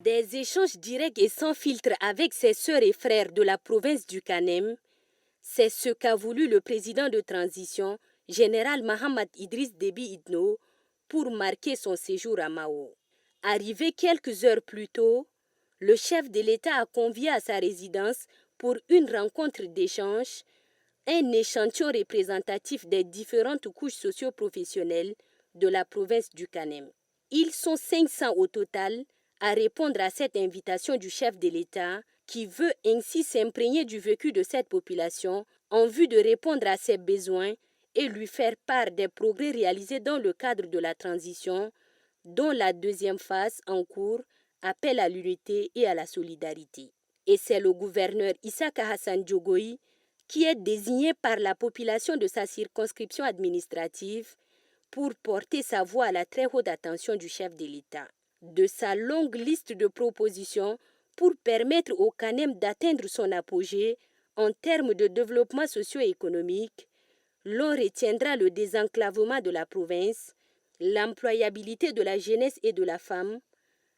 Des échanges directs et sans filtre avec ses sœurs et frères de la province du Kanem, c'est ce qu'a voulu le président de transition, général Mahamad Idriss Déby Itno, pour marquer son séjour à Mao. Arrivé quelques heures plus tôt, le chef de l'État a convié à sa résidence pour une rencontre d'échange un échantillon représentatif des différentes couches socio-professionnelles de la province du Kanem. Ils sont 500 au total à répondre à cette invitation du chef de l'État qui veut ainsi s'imprégner du vécu de cette population en vue de répondre à ses besoins et lui faire part des progrès réalisés dans le cadre de la transition, dont la deuxième phase en cours appelle à l'unité et à la solidarité. Et c'est le gouverneur Issaka Hassan Diogoy qui est désigné par la population de sa circonscription administrative pour porter sa voix à la très haute attention du chef de l'État. De sa longue liste de propositions pour permettre au Kanem d'atteindre son apogée en termes de développement socio-économique, l'on retiendra le désenclavement de la province, l'employabilité de la jeunesse et de la femme,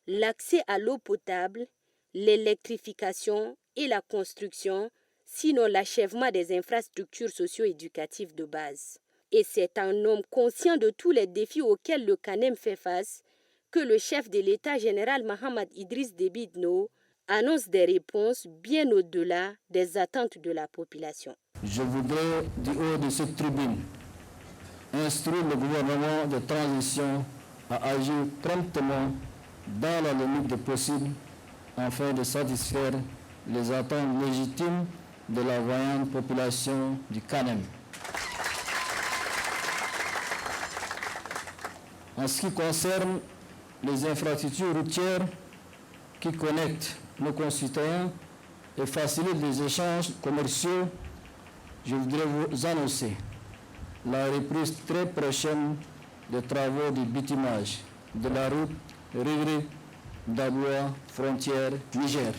l'accès à l'eau potable, l'électrification et la construction, sinon l'achèvement des infrastructures socio-éducatives de base. Et c'est un homme conscient de tous les défis auxquels le Kanem fait face que le chef de l'État général Mahamad Idriss Déby Itno annonce des réponses bien au-delà des attentes de la population. Je voudrais, du haut de cette tribune, instruire le gouvernement de transition à agir promptement dans la limite du possible afin de satisfaire les attentes légitimes de la vaillante population du Kanem. En ce qui concerne les infrastructures routières qui connectent nos concitoyens et facilitent les échanges commerciaux, je voudrais vous annoncer la reprise très prochaine des travaux de bitumage de la route Rigri-Daboua, frontière Niger.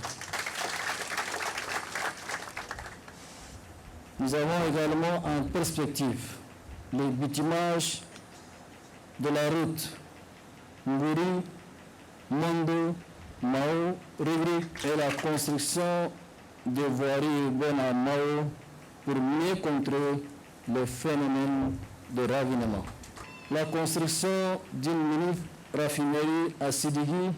Nous avons également en perspective les bitumages de la route Ngouri, Mondo, Mao, Rigri et la construction de voiries urbaines à Mao pour mieux contrer le phénomène de ravinement. La construction d'une mini-raffinerie à Sidigi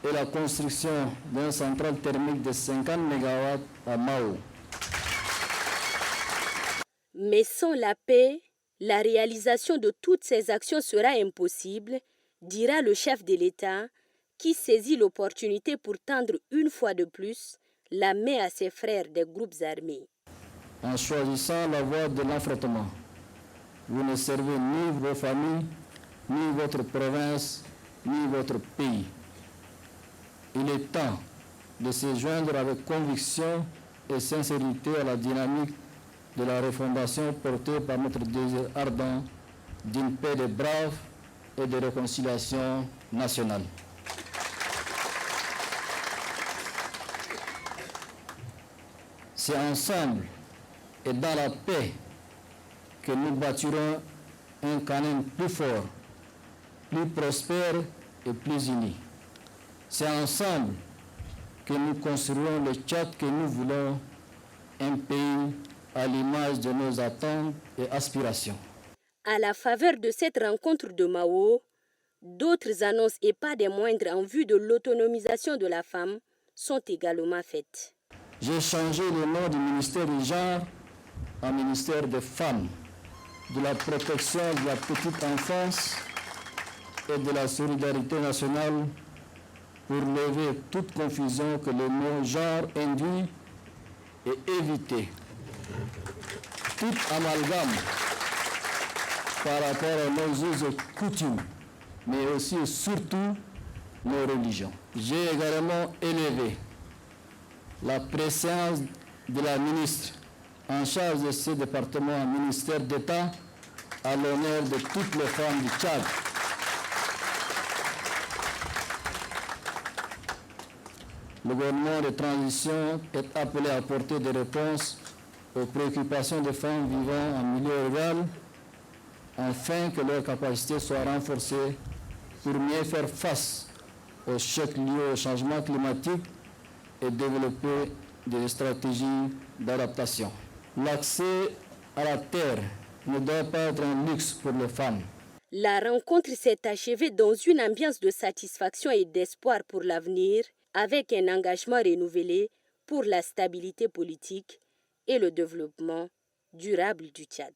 et la construction d'une centrale thermique de 50 MW à Mao. Mais sans la paix, la réalisation de toutes ces actions sera impossible, dira le chef de l'État, qui saisit l'opportunité pour tendre une fois de plus la main à ses frères des groupes armés. En choisissant la voie de l'affrontement, vous ne servez ni vos familles, ni votre province, ni votre pays. Il est temps de se joindre avec conviction et sincérité à la dynamique de la refondation portée par notre désir ardent d'une paix des braves et de réconciliation nationale. C'est ensemble et dans la paix que nous bâtirons un Kanem plus fort, plus prospère et plus uni. C'est ensemble que nous construirons le Tchad que nous voulons, un pays à l'image de nos attentes et aspirations. À la faveur de cette rencontre de Mao, d'autres annonces et pas des moindres en vue de l'autonomisation de la femme sont également faites. J'ai changé le nom du ministère du genre en ministère des femmes, de la protection de la petite enfance et de la solidarité nationale pour lever toute confusion que le mot genre induit et éviter tout amalgame par rapport à nos us et coutumes, mais aussi et surtout nos religions. J'ai également élevé la préséance de la ministre en charge de ce département, ministère d'État, à l'honneur de toutes les femmes du Tchad. Le gouvernement de transition est appelé à apporter des réponses aux préoccupations des femmes vivant en milieu rural, afin que leurs capacités soient renforcées pour mieux faire face aux chocs liés au changement climatique et développer des stratégies d'adaptation. L'accès à la terre ne doit pas être un luxe pour les femmes. La rencontre s'est achevée dans une ambiance de satisfaction et d'espoir pour l'avenir, avec un engagement renouvelé pour la stabilité politique et le développement durable du Tchad.